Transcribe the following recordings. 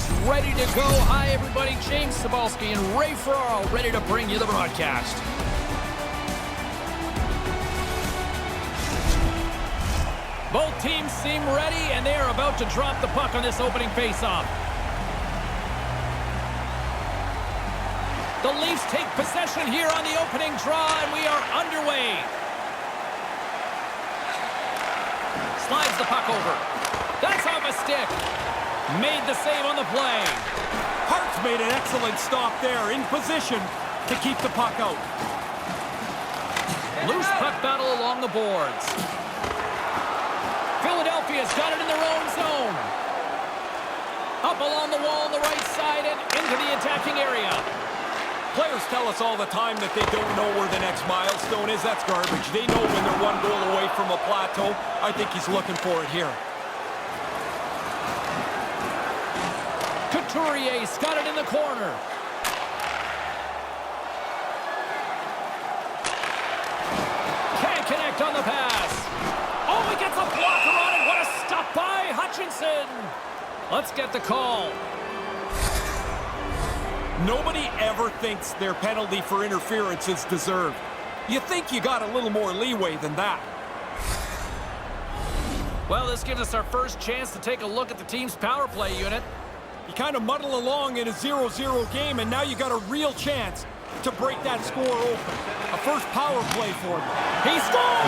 is ready to go. Hi, everybody. James Cebulski and Ray Ferraro ready to bring you the broadcast. Both teams seem ready, and they are about to drop the puck on this opening faceoff. The Leafs take possession here on the opening draw, and we are underway. Slides the puck over. That's off a stick. Made the save on the play. Hart's made an excellent stop there, in position to keep the puck out. Loose puck battle along the boards. Philadelphia's got it in their own zone. Up along the wall on the right side and into the attacking area. Players tell us all the time that they don't know where the next milestone is. That's garbage. They know when they're one goal away from a plateau. I think he's looking for it here. Couturier's got it in the corner. Can't connect on the pass. Oh, he gets a blocker on it. What a stop by Hutchinson. Let's get the call. Nobody ever thinks their penalty for interference is deserved. You think you got a little more leeway than that. Well, this gives us our first chance to take a look at the team's power play unit. You kind of muddle along in a 0-0 game, and now you got a real chance to break that score open. A first power play for them. He scores!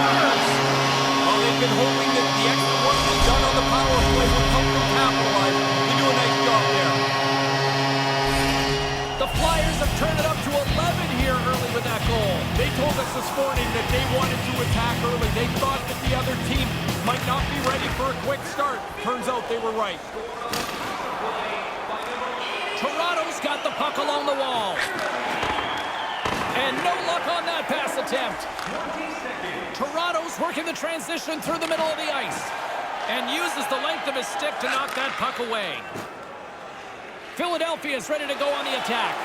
Well, they've been hoping that the extra work that's done on the power play would help them capitalize. They do a nice job there. The Flyers have turned it up to 11 here early with that goal. They told us this morning that they wanted to attack early. They thought that the other team might not be ready for a quick start. Turns out they were right. Toronto's got the puck along the wall. And no luck on that pass attempt. Toronto's working the transition through the middle of the ice and uses the length of his stick to knock that puck away. Philadelphia is ready to go on the attack.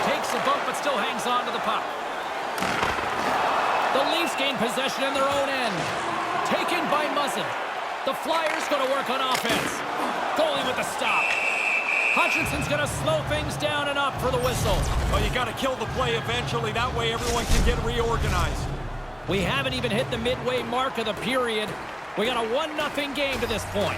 Takes a bump but still hangs on to the puck. The Leafs gain possession in their own end. Taken by Muzzin. The Flyers going to work on offense. Goalie with the stop. Hutchinson's going to slow things down and up for the whistle. Well, you got to kill the play eventually. That way everyone can get reorganized. We haven't even hit the midway mark of the period. We got a 1-0 game to this point.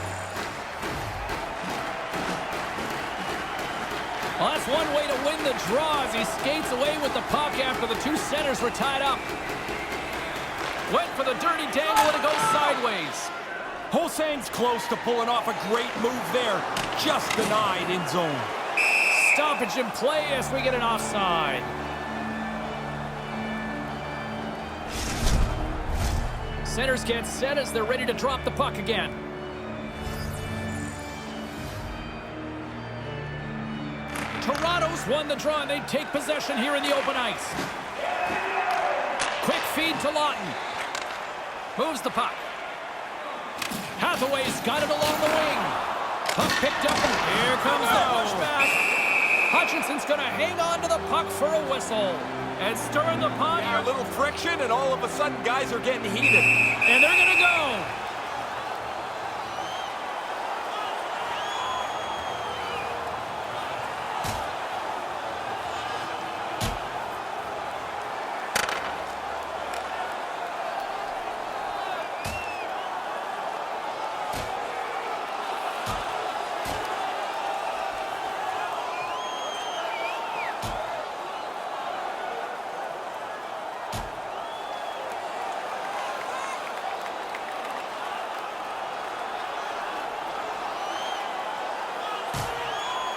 Well, that's one way to win the draw as he skates away with the puck after the two centers were tied up. Went for the dirty dangle and it goes sideways. Hosang's close to pulling off a great move there. Just denied in zone. Stoppage in play as we get an offside. Centers get set as they're ready to drop the puck again. Toronto's won the draw and they take possession here in the open ice. Quick feed to Lawton. Moves the puck. Hathaway's got it along the wing. Puck picked up and here comes the pushback. Hutchinson's going to hang on to the puck for a whistle. And stirring the pot. A little friction and all of a sudden guys are getting heated. And they're going to go.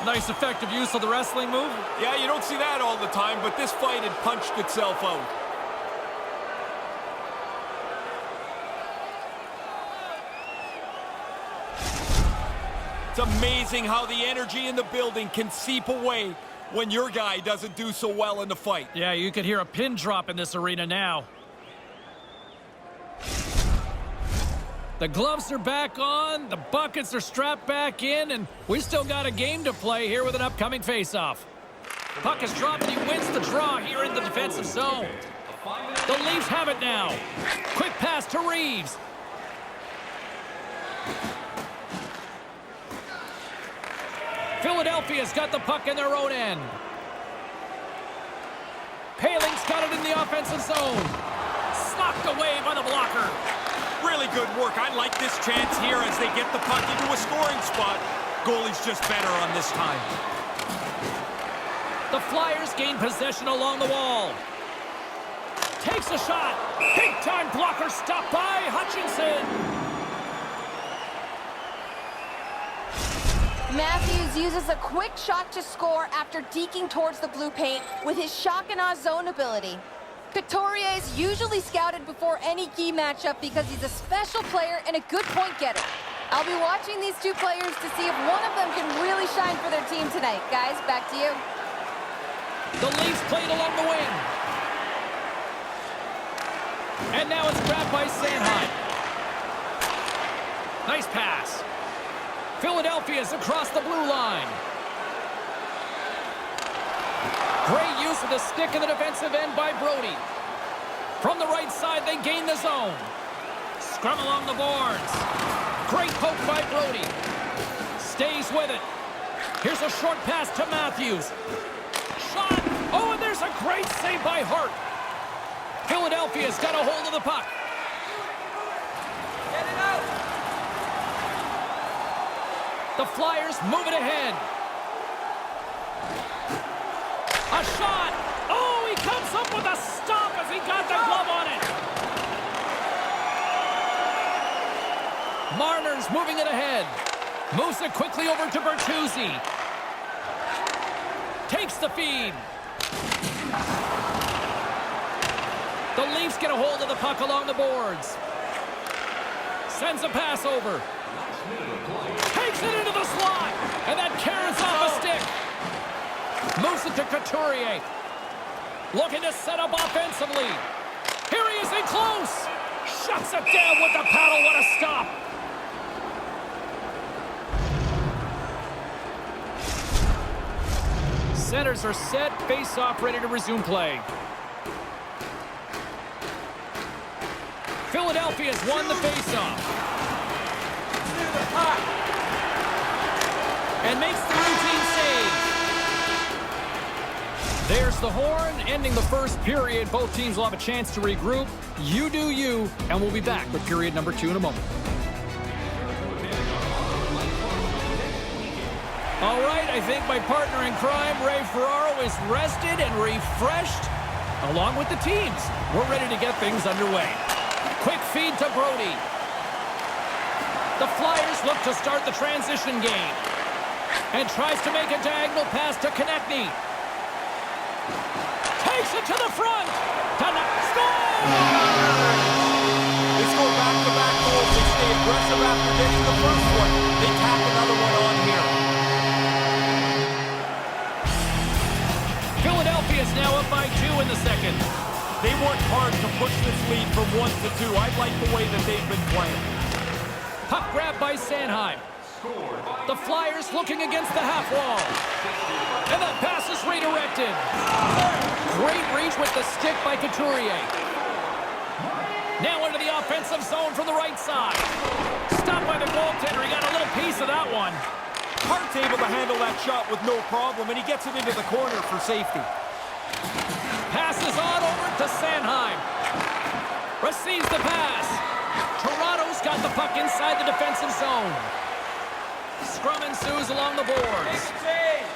Nice effective use of the wrestling move. Yeah, you don't see that all the time, but this fight had punched itself out. It's amazing how the energy in the building can seep away when your guy doesn't do so well in the fight. Yeah, you could hear a pin drop in this arena now. The gloves are back on, the buckets are strapped back in, and we still got a game to play here with an upcoming faceoff. Puck is dropped and he wins the draw here in the defensive zone. The Leafs have it now. Quick pass to Reeves. Philadelphia's got the puck in their own end. Paling's got it in the offensive zone. Knocked away by the blocker. Really good work. I like this chance here as they get the puck into a scoring spot. Goalie's just better on this time. The Flyers gain possession along the wall. Takes a shot. Big-time blocker stopped by Hutchinson. Matthews uses a quick shot to score after deking towards the blue paint with his shock and awe zone ability. Couturier is usually scouted before any key matchup because he's a special player and a good point getter. I'll be watching these two players to see if one of them can really shine for their team tonight. Guys, back to you. The Leafs played along the wing. And now it's grabbed by Sanheim. Nice pass. Philadelphia's across the blue line. Great use of the stick in the defensive end by Brody. From the right side, they gain the zone. Scrum along the boards. Great poke by Brody. Stays with it. Here's a short pass to Matthews. Shot. Oh, and there's a great save by Hart. Philadelphia's got a hold of the puck. Get it out. The Flyers move it ahead. A shot! Oh, he comes up with a stop as he got the glove on it. Marner's moving it ahead. Moves it quickly over to Bertuzzi. Takes the feed. The Leafs get a hold of the puck along the boards. Sends a pass over. Takes it into the slot. And that carries off a stick. Moves it to Couturier. Looking to set up offensively. Here he is in close. Shuts it down with the paddle. What a stop. Centers are set. Face-off ready to resume play. Philadelphia's won the face-off. And makes the routine save. There's the horn, ending the first period. Both teams will have a chance to regroup. You do you, and we'll be back with period number 2 in a moment. All right, I think my partner in crime, Ray Ferraro, is rested and refreshed, along with the teams. We're ready to get things underway. Quick feed to Brody. The Flyers look to start the transition game. And tries to make a diagonal pass to Konechny. Takes it to the front. Score! They score back-to-back goals. They stay aggressive after getting the first one. They tack another one on here. Philadelphia's now up by 2 in the second. They worked hard to push this lead from 1 to 2. I like the way that they've been playing. Puck grabbed by Sanheim. The Flyers looking against the half wall. And that pass is redirected. Great reach with the stick by Couturier. Now into the offensive zone from the right side. Stopped by the goaltender. He got a little piece of that one. Hart's able to handle that shot with no problem, and he gets it into the corner for safety. Passes on over to Sanheim. Receives the pass. Toronto's got the puck inside the defensive zone. Scrum ensues along the boards.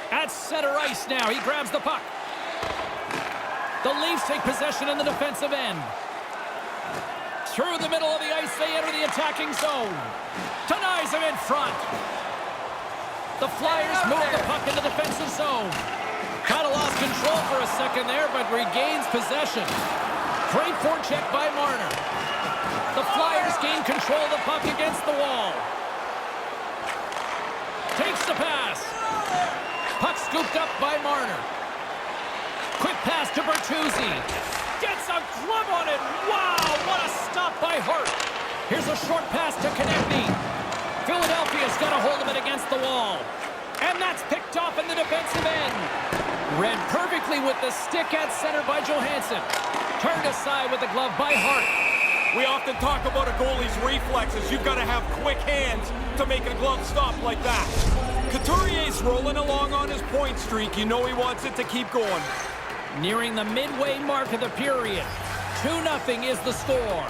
At center ice now. He grabs the puck. The Leafs take possession in the defensive end. Through the middle of the ice, they enter the attacking zone. Denies him in front. The Flyers move the puck in the defensive zone. Kind of lost control for a second there, but regains possession. Great forecheck by Marner. The Flyers gain control of the puck against the wall. Takes the pass. Puck scooped up by Marner. Quick pass to Bertuzzi. Gets a glove on it. Wow, what a stop by Hart. Here's a short pass to Konechny. Philadelphia's got a hold of it against the wall. And that's picked off in the defensive end. Read perfectly with the stick at center by Johansson. Turned aside with the glove by Hart. We often talk about a goalie's reflexes. You've got to have quick hands to make a glove stop like that. Couturier's rolling along on his point streak. You know he wants it to keep going. Nearing the midway mark of the period. 2-0 is the score.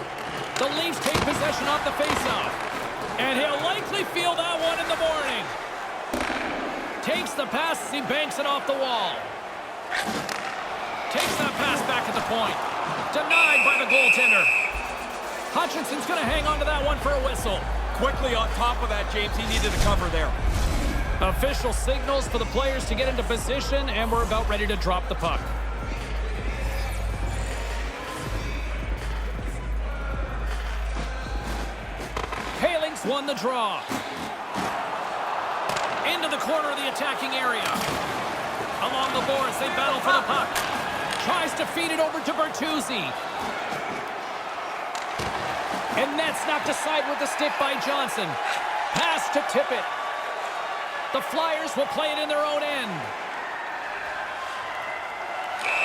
The Leafs take possession off the faceoff. And he'll likely feel that one in the morning. Takes the pass as he banks it off the wall. Takes that pass back at the point. Denied by the goaltender. Hutchinson's going to hang on to that one for a whistle. Quickly on top of that, James. He needed a cover there. Official signals for the players to get into position, and we're about ready to drop the puck. Haling's won the draw. Into the corner of the attacking area. Along the boards, they battle for the puck. Tries to feed it over to Bertuzzi. And that's knocked aside with the stick by Johnson. Pass to Tippett. The Flyers will play it in their own end.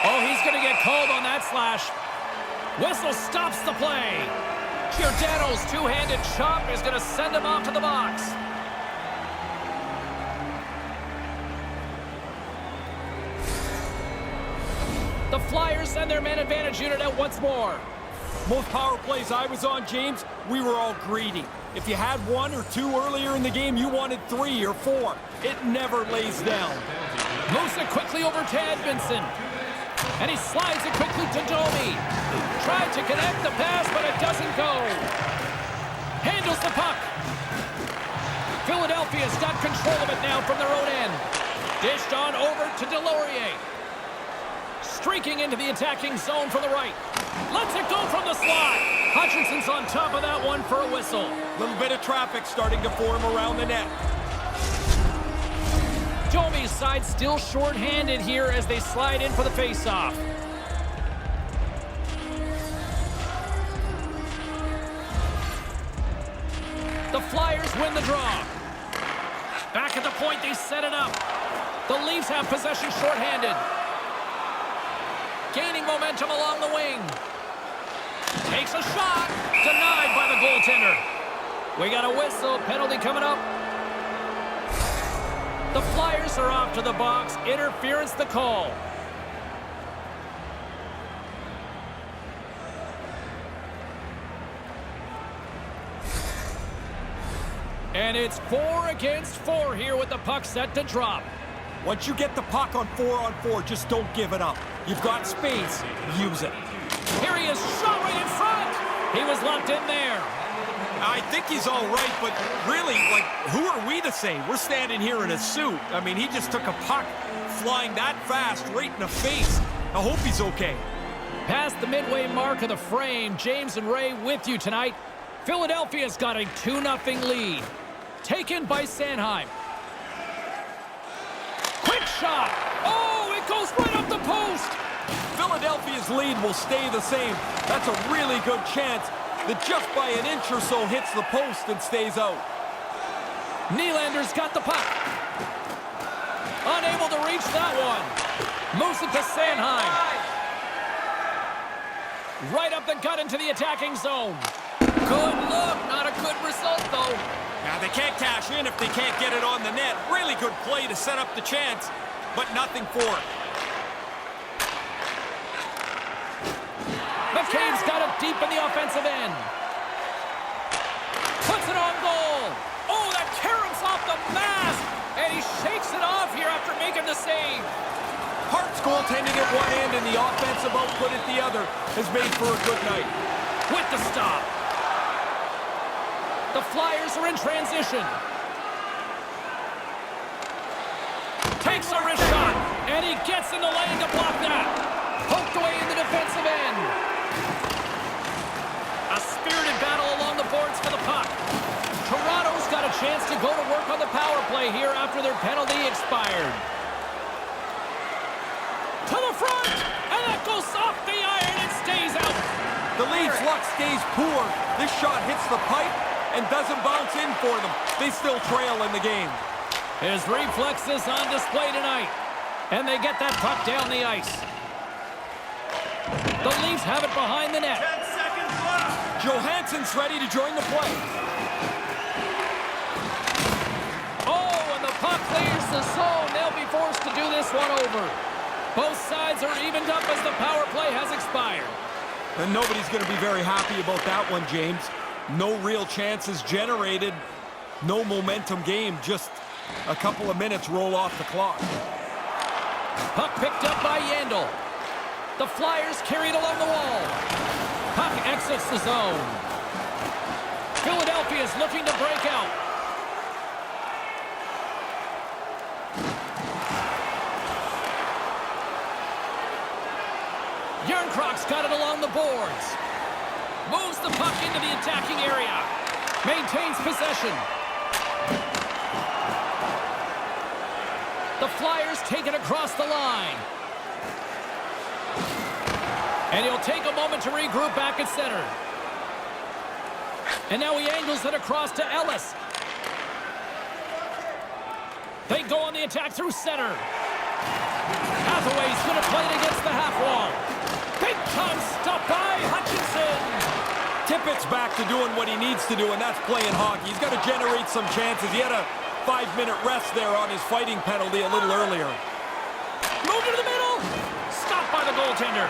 Oh, he's going to get called on that slash. Whistle stops the play. Giordano's two-handed chop is going to send him off to the box. The Flyers send their man advantage unit out once more. Most power plays I was on, James, we were all greedy. If you had 1 or 2 earlier in the game, you wanted 3 or 4. It never lays down. Moves it quickly over to Edmondson. And he slides it quickly to Domi. Tried to connect the pass, but it doesn't go. Handles the puck. Philadelphia's got control of it now from their own end. Dished on over to Delorier. Streaking into the attacking zone from the right. Lets it go from the slot. Hutchinson's on top of that one for a whistle. Little bit of traffic starting to form around the net. Domi's side still short-handed here as they slide in for the face-off. The Flyers win the draw. Back at the point, they set it up. The Leafs have possession short-handed. Gaining momentum along the wing. Takes a shot. Denied by the goaltender. We got a whistle. Penalty coming up. The Flyers are off to the box. Interference the call. And it's 4 against 4 here with the puck set to drop. Once you get the puck on 4-on-4, just don't give it up. You've got space, use it. Here he is, shot right in front. He was locked in there. I think he's all right, but really, like, who are we to say? We're standing here in a suit. I mean, he just took a puck flying that fast right in the face. I hope he's okay. Past the midway mark of the frame, James and Ray with you tonight. Philadelphia's got a 2-0 lead. Taken by Sanheim. Quick shot. Oh, it goes right up the post. Philadelphia's lead will stay the same. That's a really good chance that just by an inch or so hits the post and stays out. Nylander's got the puck. Unable to reach that one. Moves it to Sanheim. Right up the gut into the attacking zone. Good look. Not a good result, though. Now, they can't cash in if they can't get it on the net. Really good play to set up the chance, but nothing for it. McCabe's got it deep in the offensive end. Puts it on goal. Oh, that caroms off the mask. And he shakes it off here after making the save. Hart's goaltending at one end and the offensive output at the other has made for a good night. With the stop. The Flyers are in transition. Takes a wrist shot. And he gets in the lane to block that. Poked away in the defensive end. A spirited battle along the boards for the puck. Toronto's got a chance to go to work on the power play here after their penalty expired. To the front! And that goes off the iron and stays out. The Leafs' luck stays poor. This shot hits the pipe and doesn't bounce in for them. They still trail in the game. His reflexes on display tonight. And they get that puck down the ice. The Leafs have it behind the net. 10 seconds left. Johansson's ready to join the play. Oh, and the puck the zone. They'll be forced to do this one over. Both sides are evened up as the power play has expired. And nobody's going to be very happy about that one, James. No real chances generated. No momentum game. Just a couple of minutes roll off the clock. Puck picked up by Yandel. The Flyers carried along the wall. Puck exits the zone. Philadelphia is looking to break out. Järnkrok's got it along the boards. Moves the puck into the attacking area. Maintains possession. The Flyers take it across the line. And he'll take a moment to regroup back at center. And now he angles it across to Ellis. They go on the attack through center. Hathaway's going to play it against the half wall. Big time stop by Hutchinson. Tippett's back to doing what he needs to do, and that's playing hockey. He's got to generate some chances. He had a 5-minute rest there on his fighting penalty a little earlier. Move to the middle. Stopped by the goaltender.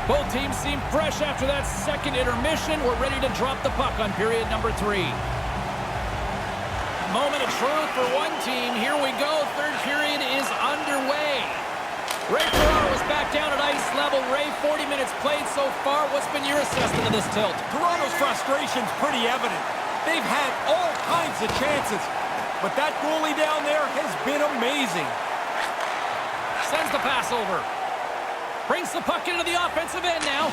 Both teams seem fresh after that second intermission. We're ready to drop the puck on period number 3. Moment of truth for one team. Here we go. Third period is underway. Ray Ferraro is back down at ice level. Ray, 40 minutes played so far. What's been your assessment of this tilt? Toronto's frustration's pretty evident. They've had all kinds of chances, but that goalie down there has been amazing. Sends the pass over. Brings the puck into the offensive end now.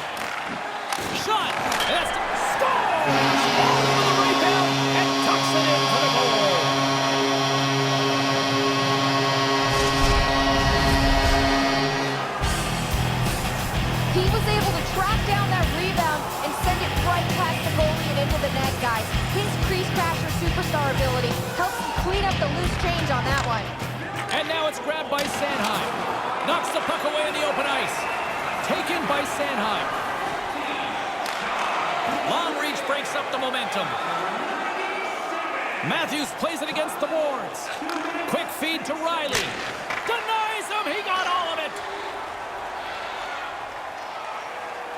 Shot. And that's scores! Ball into the rebound and tucks it in for the goal. He was able to track down that rebound and send it right past the goalie and into the net, guys. His crease crasher superstar ability helps him clean up the loose change on that one. And now it's grabbed by Sanheim. Knocks the puck away in the open ice. Taken by Sanheim. Long reach breaks up the momentum. Matthews plays it against the boards. Quick feed to Riley. Denies him. He got all of it.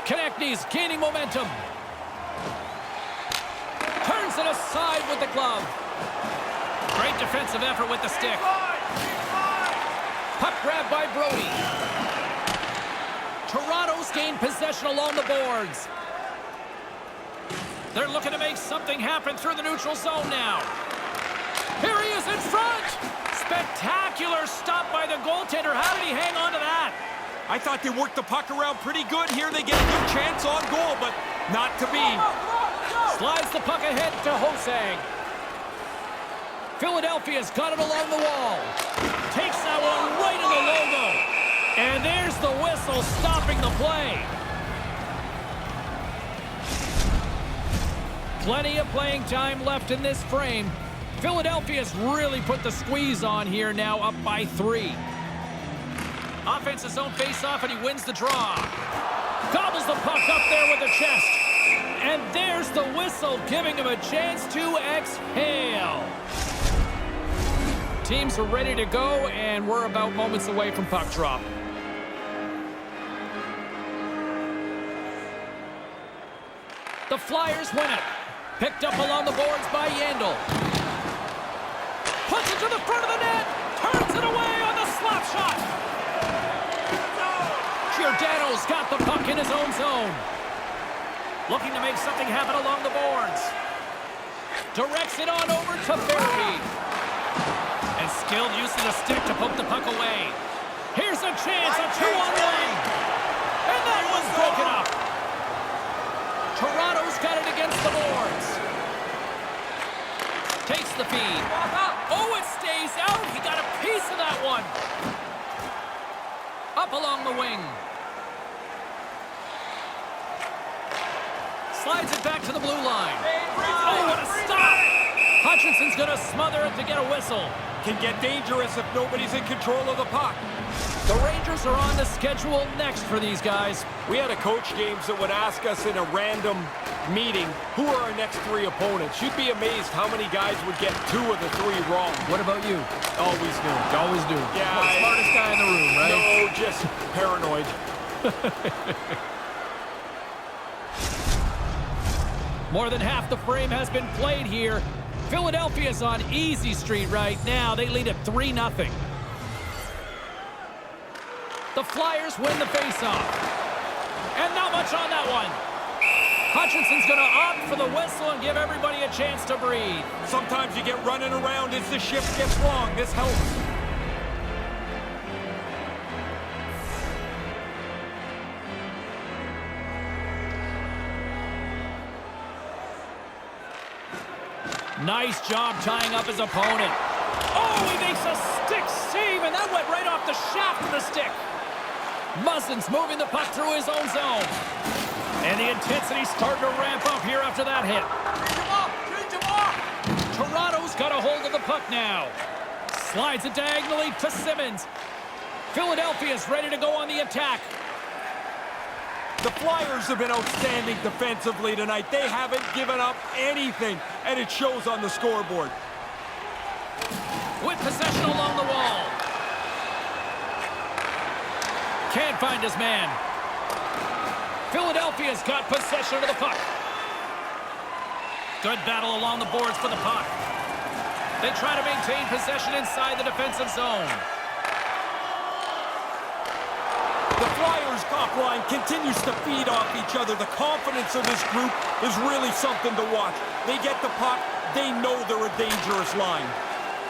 Konechny's gaining momentum. Turns it aside with the glove. Great defensive effort with the stick. Puck grab by Brody. Toronto's gained possession along the boards. They're looking to make something happen through the neutral zone now. Here he is in front. Spectacular stop by the goaltender. How did he hang on to that? I thought they worked the puck around pretty good here. They get a good chance on goal, but not to be. Slides the puck ahead to Hosang. Philadelphia's got it along the wall. Takes that one right in the logo. And there's the whistle stopping the play. Plenty of playing time left in this frame. Philadelphia's really put the squeeze on here now, up by 3. Offensive zone face-off, and he wins the draw. Gobbles the puck up there with the chest. And there's the whistle, giving him a chance to exhale. Teams are ready to go, and we're about moments away from puck drop. The Flyers win it. Picked up along the boards by Yandel. Puts it to the front of the net. Turns it away on the slap shot. Giordano's got the puck in his own zone. Looking to make something happen along the boards. Directs it on over to Berry. And skilled use of the stick to poke the puck away. Here's a chance, a 2-on-1. And that one's broken up. Toronto's got it against the boards. the feed. Oh, it stays out. He got a piece of that one. Up along the wing. Slides it back to the blue line. Oh, what a stop! Hutchinson's going to smother it to get a whistle. Can get dangerous if nobody's in control of the puck. The Rangers are on the schedule next for these guys. We had a coach, James, that would ask us in a random meeting, who are our next 3 opponents? You'd be amazed how many guys would get 2 of the 3 wrong. What about you? Always do. You always do. Yeah. Well, smartest guy in the room, right? No, just paranoid. More than half the frame has been played here. Philadelphia's on easy street right now. They lead at 3-0. The Flyers win the faceoff. And not much on that one. Hutchinson's going to opt for the whistle and give everybody a chance to breathe. Sometimes you get running around as the shift gets long. This helps. Nice job tying up his opponent. Oh, he makes a stick save, and that went right off the shaft of the stick. Muzzin's moving the puck through his own zone. And the intensity's starting to ramp up here after that hit. Toronto's got a hold of the puck now. Slides it diagonally to Simmons. Philadelphia's ready to go on the attack. The Flyers have been outstanding defensively tonight. They haven't given up anything, and it shows on the scoreboard. With possession along the wall. Can't find his man. Philadelphia's got possession of the puck. Good battle along the boards for the puck. They try to maintain possession inside the defensive zone. The Flyers' top line continues to feed off each other. The confidence of this group is really something to watch. They get the puck. They know they're a dangerous line.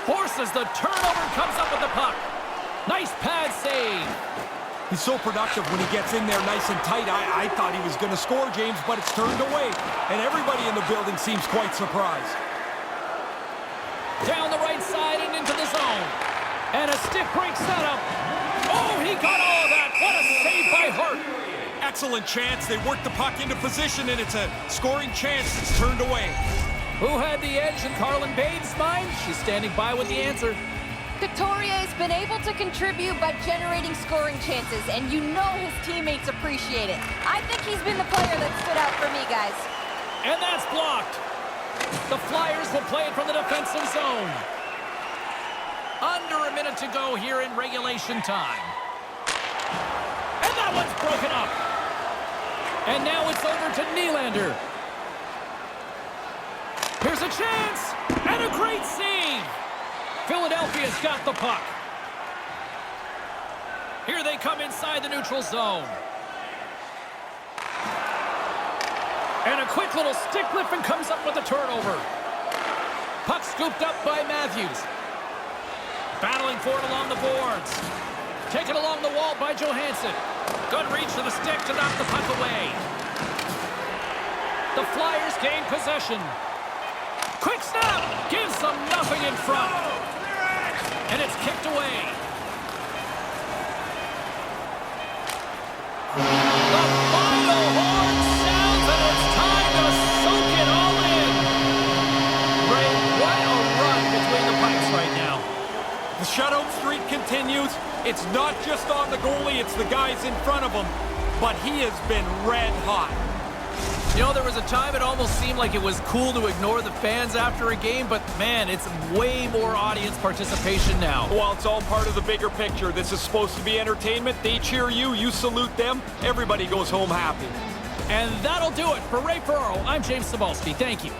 Forces the turnover and comes up with the puck. Nice pad save. He's so productive when he gets in there nice and tight. I thought he was going to score, James, but it's turned away. And everybody in the building seems quite surprised. Down the right side and into the zone. And a stick break setup. Oh, he got all of that. What a save by Hart. Excellent chance. They work the puck into position, and it's a scoring chance that's turned away. Who had the edge in Carlin Babe's mind? She's standing by with the answer. Couturier's been able to contribute by generating scoring chances, and you know his teammates appreciate it. I think he's been the player that stood out for me, guys. And that's blocked. The Flyers will play it from the defensive zone. Under a minute to go here in regulation time. And that one's broken up. And now it's over to Nylander. Here's a chance. And a great save. Philadelphia's got the puck. Here they come inside the neutral zone. And a quick little stick lift and comes up with a turnover. Puck scooped up by Matthews. Battling for it along the boards. Taken along the wall by Johansson. Good reach to the stick to knock the puck away. The Flyers gain possession. Quick snap! Gives them nothing in front. And it's kicked away. The final horn sounds and it's time to soak it all in. Ray, what a run between the pipes right now. The shutout streak continues. It's not just on the goalie, it's the guys in front of him. But he has been red hot. You know, there was a time it almost seemed like it was cool to ignore the fans after a game, but man, it's way more audience participation now. Well, it's all part of the bigger picture. This is supposed to be entertainment. They cheer you, you salute them. Everybody goes home happy. And that'll do it. For Ray Ferraro, I'm James Cebulski. Thank you.